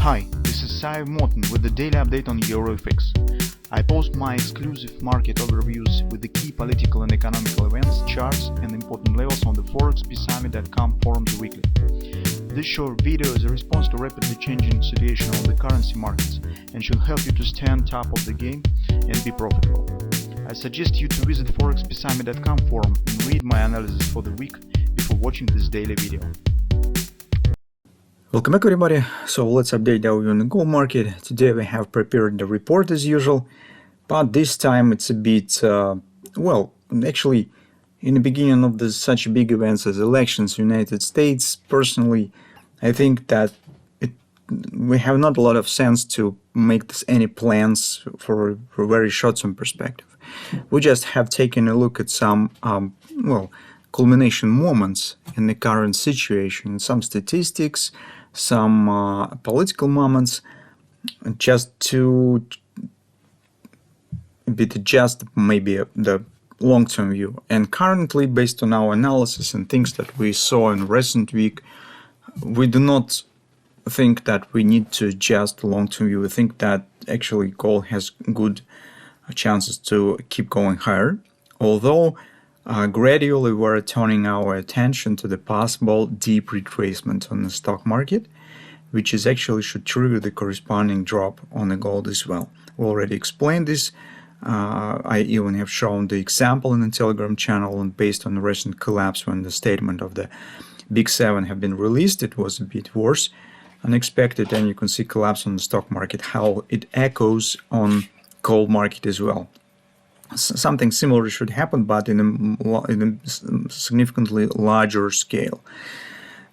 Hi, this is Sive Morten with the daily update on EuroFX. I post my exclusive market overviews with the key political and economical events, charts and important levels on the ForexPeaceArmy.com forums weekly. This short video is a response to rapidly changing situation on the currency markets and should help you to stay on top of the game and be profitable. I suggest you to visit ForexPeaceArmy.com forum and read my analysis for the week before watching this daily video. Welcome back, everybody. So let's update our view on the gold market. Today we have prepared the report as usual, but this time it's a bit, actually in the beginning of such big events as elections in the United States, personally, I think that we have not a lot of sense to make any plans for a very short-term perspective. We just have taken a look at some, culmination moments in the current situation, some statistics, some political moments, just to adjust maybe the long-term view. And currently, based on our analysis and things that we saw in recent week, we do not think that we need to adjust the long-term view. We think that actually gold has good chances to keep going higher, although gradually we're turning our attention to the possible deep retracement on the stock market, which is actually should trigger the corresponding drop on the gold as well. We already explained this. I even have shown the example in the Telegram channel, and based on the recent collapse when the statement of the Big Seven have been released, it was a bit worse, unexpected, and you can see collapse on the stock market, how it echoes on gold market as well. Something similar should happen, but in a significantly larger scale.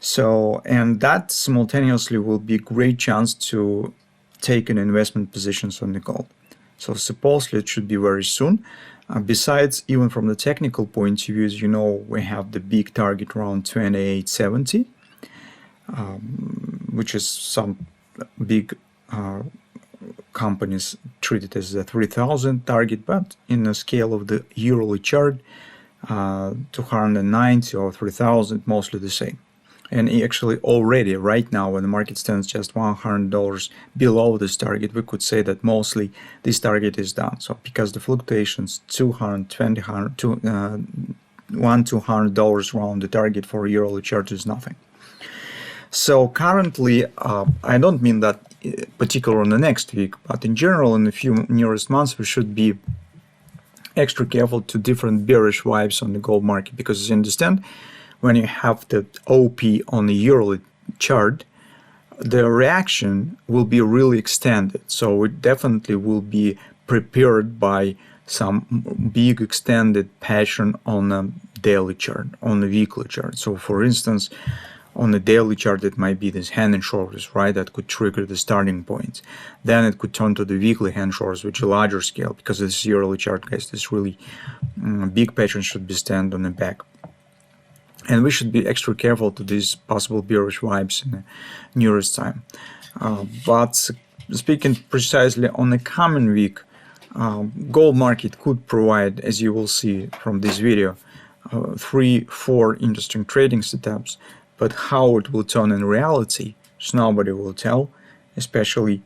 So, and that simultaneously will be a great chance to take an investment positions on the gold. So supposedly it should be very soon. Besides, even from the technical point of view, as you know, we have the big target around 2870, which is some big companies treat it as a 3000 target, but in the scale of the yearly chart, 290 or 3000, mostly the same. And actually already right now, when the market stands just $100 below this target, we could say that mostly this target is done. So because the fluctuations $200 around the target for a yearly chart is nothing. So currently, I don't mean that particular on the next week, but in general, in the few nearest months, we should be extra careful to different bearish vibes on the gold market, because as you understand, when you have the OP on the yearly chart, the reaction will be really extended. So it definitely will be prepared by some big extended pattern on the daily chart, on the weekly chart. So for instance, on the daily chart, it might be this hand and shoulders, right? That could trigger the starting point. Then it could turn to the weekly hand shoulders, which is a larger scale, because this yearly chart, guys, this really big pattern should be stand on the back. And we should be extra careful to these possible bearish vibes in the nearest time. But speaking precisely on the coming week, gold market could provide, as you will see from this video, 3-4 interesting trading setups. But how it will turn in reality, nobody will tell, especially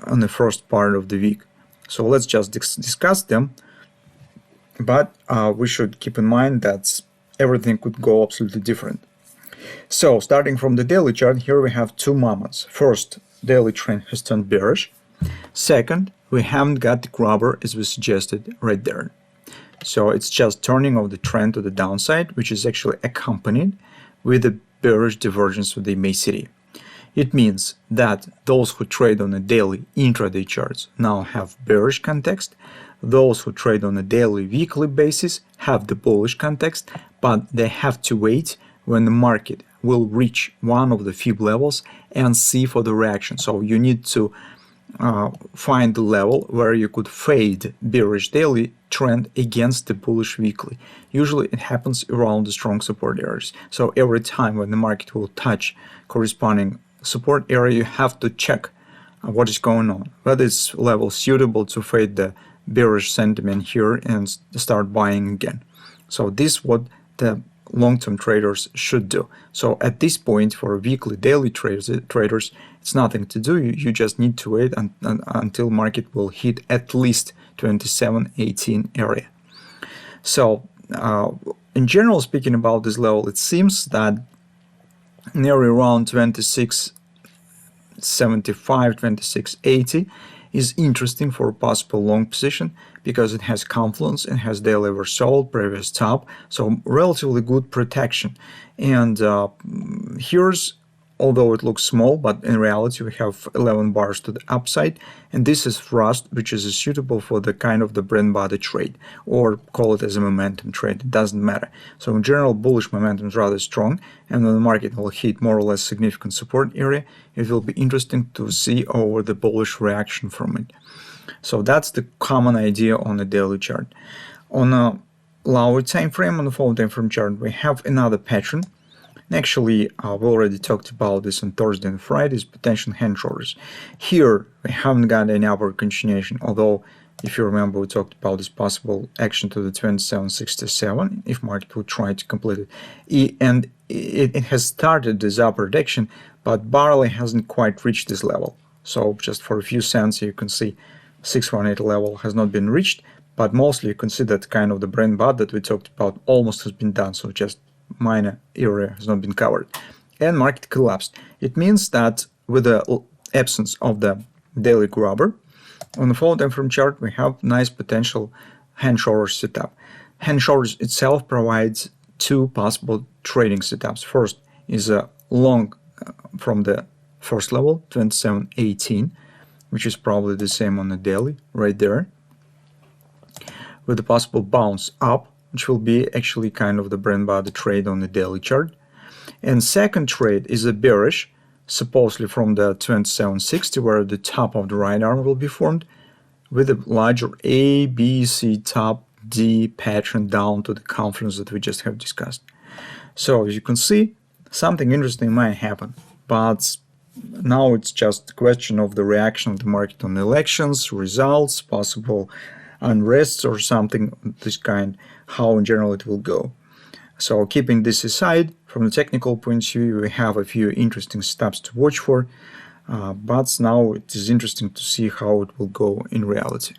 on the first part of the week. So let's just discuss them. But we should keep in mind that everything could go absolutely different. So starting from the daily chart, here we have two moments. First, daily trend has turned bearish. Second, we haven't got the grabber as we suggested right there. So it's just turning of the trend to the downside, which is actually accompanied with a bearish divergence with the MACD. It means that those who trade on a daily intraday charts now have bearish context. Those who trade on a daily weekly basis have the bullish context, but they have to wait when the market will reach one of the fib levels and see for the reaction. So you need to find the level where you could fade bearish daily trend against the bullish weekly. Usually it happens around the strong support areas. So every time when the market will touch corresponding support area, you have to check what is going on, whether it's level suitable to fade the bearish sentiment here and start buying again. So this is what the long-term traders should do. So at this point, for weekly, daily traders, it's nothing to do. You just need to wait until market will hit at least 27.18 area. So in general, speaking about this level, it seems that nearly around 26.75, 26.80 is interesting for a possible long position because it has confluence and has daily oversold, previous top, so relatively good protection. And here's, although it looks small, but in reality we have 11 bars to the upside, and this is thrust, which is suitable for the kind of the bread and butter trade, or call it as a momentum trade, it doesn't matter. So in general, bullish momentum is rather strong, and when the market will hit more or less significant support area, it will be interesting to see over the bullish reaction from it. So that's the common idea on the daily chart. On a lower time frame, on the 4 time frame chart, we have another pattern. And actually, we already talked about this on Thursday and Fridays, potential hand shoulders. Here, we haven't got any upward continuation, although, if you remember, we talked about this possible action to the 27.67, if market would try to complete it. And it has started this upward action, but barely hasn't quite reached this level. So just for a few cents, you can see 618 level has not been reached, but mostly you can see that kind of the bread and butter that we talked about almost has been done, so just minor area has not been covered, and market collapsed. It means that with the absence of the daily grabber, on the 4 time frame chart we have nice potential hand shoulders setup. Hand shoulders itself provides two possible trading setups. First is a long from the first level, 27.18, which is probably the same on the daily right there, with a possible bounce up, which will be actually kind of the bread and butter trade on the daily chart. And second trade is a bearish, supposedly from the 27.60, where the top of the right arm will be formed, with a larger A, B, C, top, D pattern down to the confluence that we just have discussed. So as you can see, something interesting might happen, but now it's just a question of the reaction of the market on the elections, results, possible unrests or something of this kind, how in general it will go. So keeping this aside, from the technical point of view, we have a few interesting steps to watch for, but now it is interesting to see how it will go in reality.